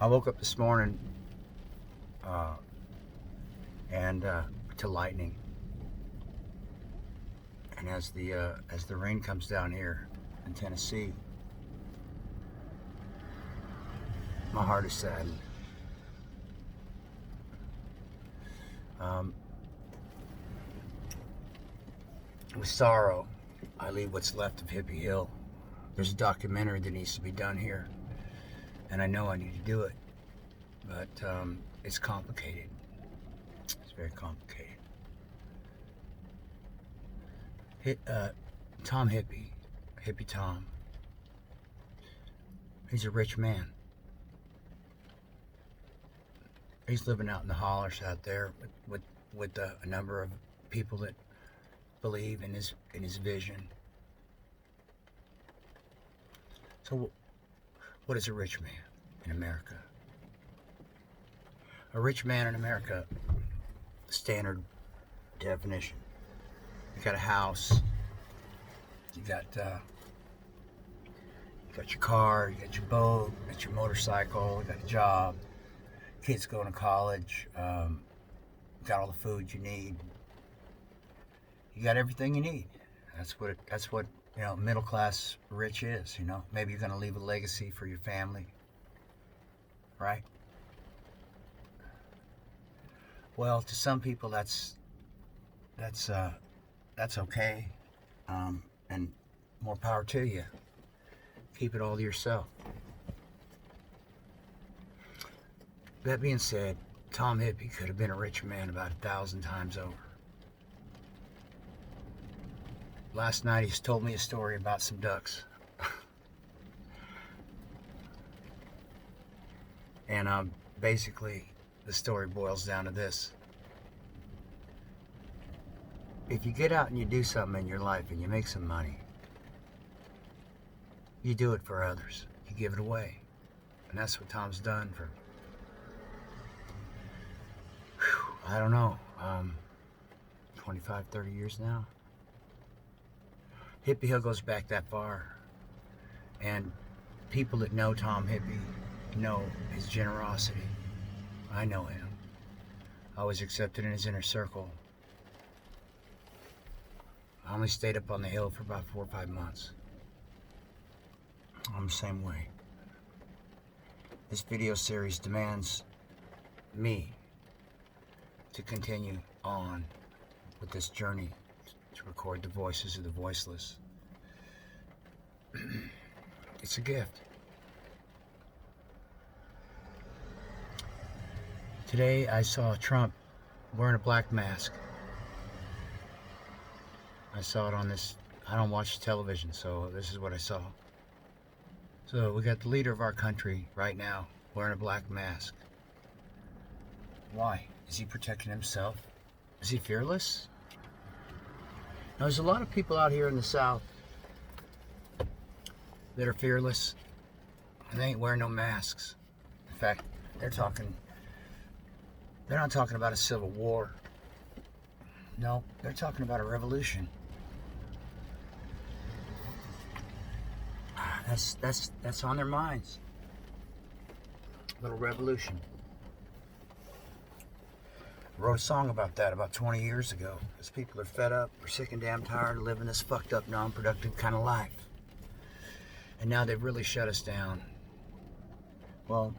I woke up this morning uh, and to lightning, and as the rain comes down here in Tennessee, my heart is saddened. Um, with sorrow, I leave what's left of Hippie Hill. There's a documentary that needs to be done here, and I know I need to do it, but it's complicated. It's very complicated. Tom Hippie Tom, he's a rich man. He's living out in the hollers out there with a number of people that believe in his vision. So, what is a rich man in America? A rich man in America, standard definition. You got a house. You got your car. You got your boat. You got your motorcycle. You got a job. Kids going to college. Got all the food you need. You got everything you need. That's what middle class rich is. Maybe you're going to leave a legacy for your family, right? Well, to some people that's okay, and more power to you. Keep it all to yourself. That being said, Tom Hippie could have been a rich man about 1,000 times over. Last night he's told me a story about some ducks. And basically the story boils down to this. If you get out and you do something in your life and you make some money, you do it for others. You give it away. And that's what Tom's done for, I don't know, 25, 30 years now. Hippie Hill goes back that far. And people that know Tom Hippie know his generosity. I know him. I was accepted in his inner circle. I only stayed up on the hill for about 4 or 5 months. I'm the same way. This video series demands me to continue on with this journey to record the voices of the voiceless. It's a gift. Today I saw Trump wearing a black mask. I saw it on this. I don't watch television, so this is what I saw. So we got the leader of our country right now wearing a black mask. Why? Is he protecting himself? Is he fearless? Now, there's a lot of people out here in the South that are fearless, and they ain't wearing no masks. In fact, they're not talking about a civil war. No, they're talking about a revolution. That's on their minds. A little revolution. I wrote a song about that about 20 years ago. Because people are fed up, we're sick and damn tired of living this fucked up, non-productive kind of life. And now they've really shut us down. Well,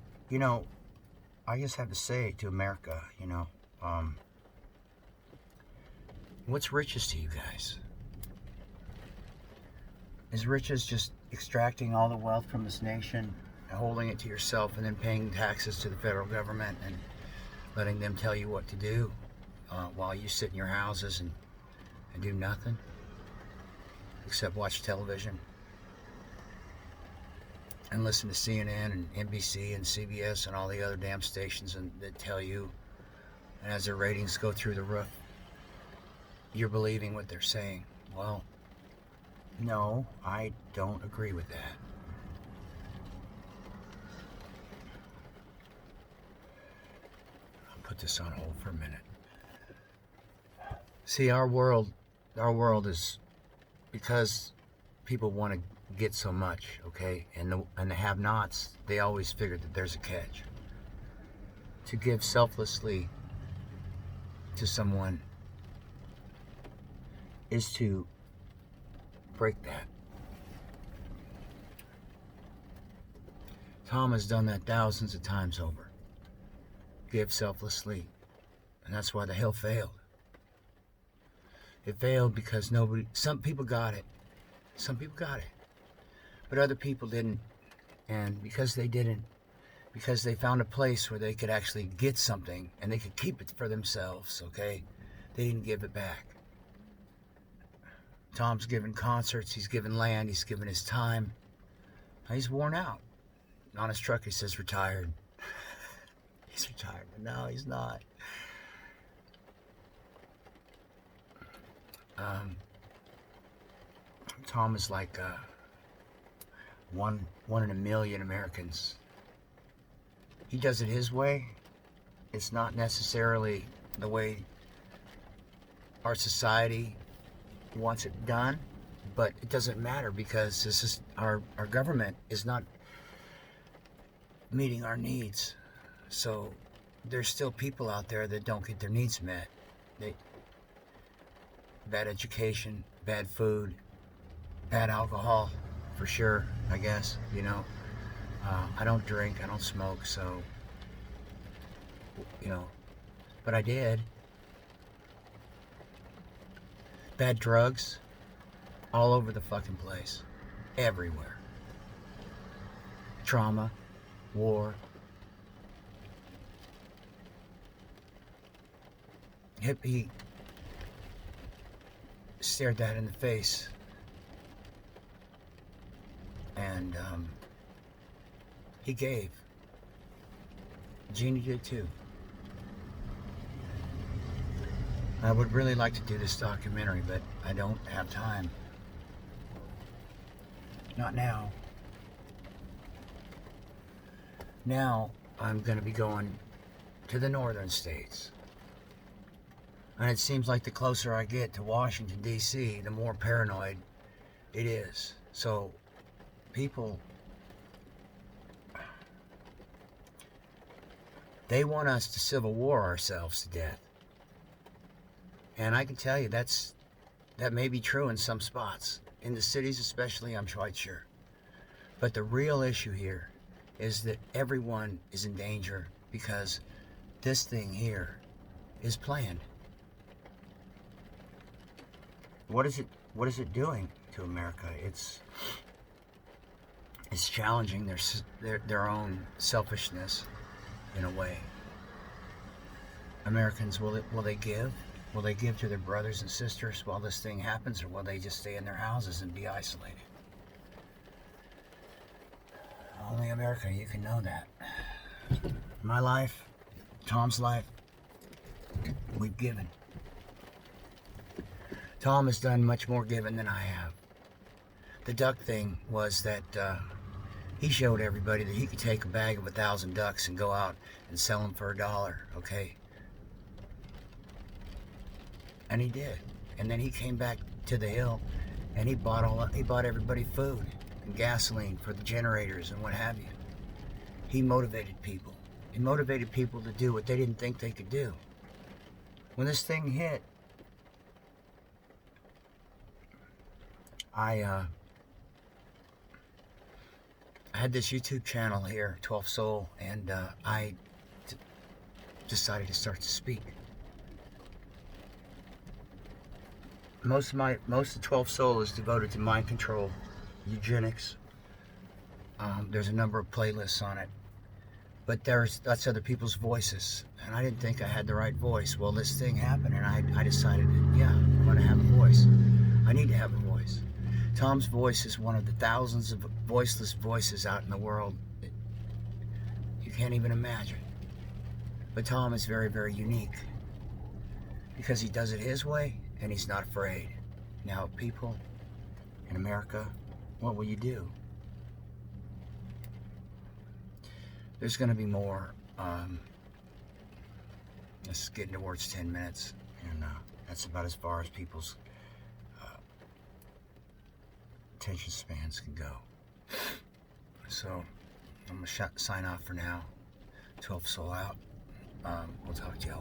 I just have to say to America, what's riches to you guys? Is riches just extracting all the wealth from this nation, holding it to yourself, and then paying taxes to the federal government and letting them tell you what to do while you sit in your houses and do nothing except watch television and listen to CNN and NBC and CBS and all the other damn stations that tell you, and as their ratings go through the roof, you're believing what they're saying? Well, no, I don't agree with that. I'll put this on hold for a minute. See, our world is, because people want to get so much, okay? And the have-nots, they always figure that there's a catch. To give selflessly to someone is to break that. Tom has done that thousands of times over. Give selflessly. And that's why the hill failed. It failed because some people got it. Some people got it. But other people didn't. And because they didn't, because they found a place where they could actually get something and they could keep it for themselves, okay? They didn't give it back. Tom's given concerts, he's given land, he's given his time. Now he's worn out. On his truck, he says retired. He's retired, but no, he's not. Tom is like one in a million Americans. He does it his way. It's not necessarily the way our society wants it done, but it doesn't matter because this is our government is not meeting our needs. So there's still people out there that don't get their needs met. Bad education, bad food, bad alcohol, for sure, I guess, you know. I don't drink, I don't smoke, so, you know, but I did. Bad drugs, all over the fucking place, everywhere. Trauma, war. Hippie stared that in the face, and he gave. Jeannie did too. I would really like to do this documentary, but I don't have time. Not now. Now I'm going to be going to the northern states. And it seems like the closer I get to Washington, D.C., the more paranoid it is. So people, they want us to Civil War ourselves to death. And I can tell you that may be true in some spots. In the cities especially, I'm quite sure. But the real issue here is that everyone is in danger because this thing here is planned. What is it doing to America? It's challenging their own selfishness in a way. Americans, will they give? Will they give to their brothers and sisters while this thing happens, or will they just stay in their houses and be isolated? Only America, you can know that. My life, Tom's life, we've given. Tom has done much more giving than I have. The duck thing was that he showed everybody that he could take a bag of 1,000 ducks and go out and sell them for $1, okay? And he did. And then he came back to the hill and he bought everybody food and gasoline for the generators and what have you. He motivated people. He motivated people to do what they didn't think they could do. When this thing hit, I had this YouTube channel here, 12 Soul, and I decided to start to speak. Most of 12 Soul is devoted to mind control, eugenics. There's a number of playlists on it, but that's other people's voices, and I didn't think I had the right voice. Well, this thing happened, and I decided that, yeah, I'm going to have a voice. I need to have a voice. Tom's voice is one of the thousands of voiceless voices out in the world that you can't even imagine. But Tom is very, very unique because he does it his way and he's not afraid. Now, people in America, what will you do? There's going to be more. This is getting towards 10 minutes, and that's about as far as people's attention spans can go. So I'm gonna sign off for now. 12 Soul out. We'll talk to y'all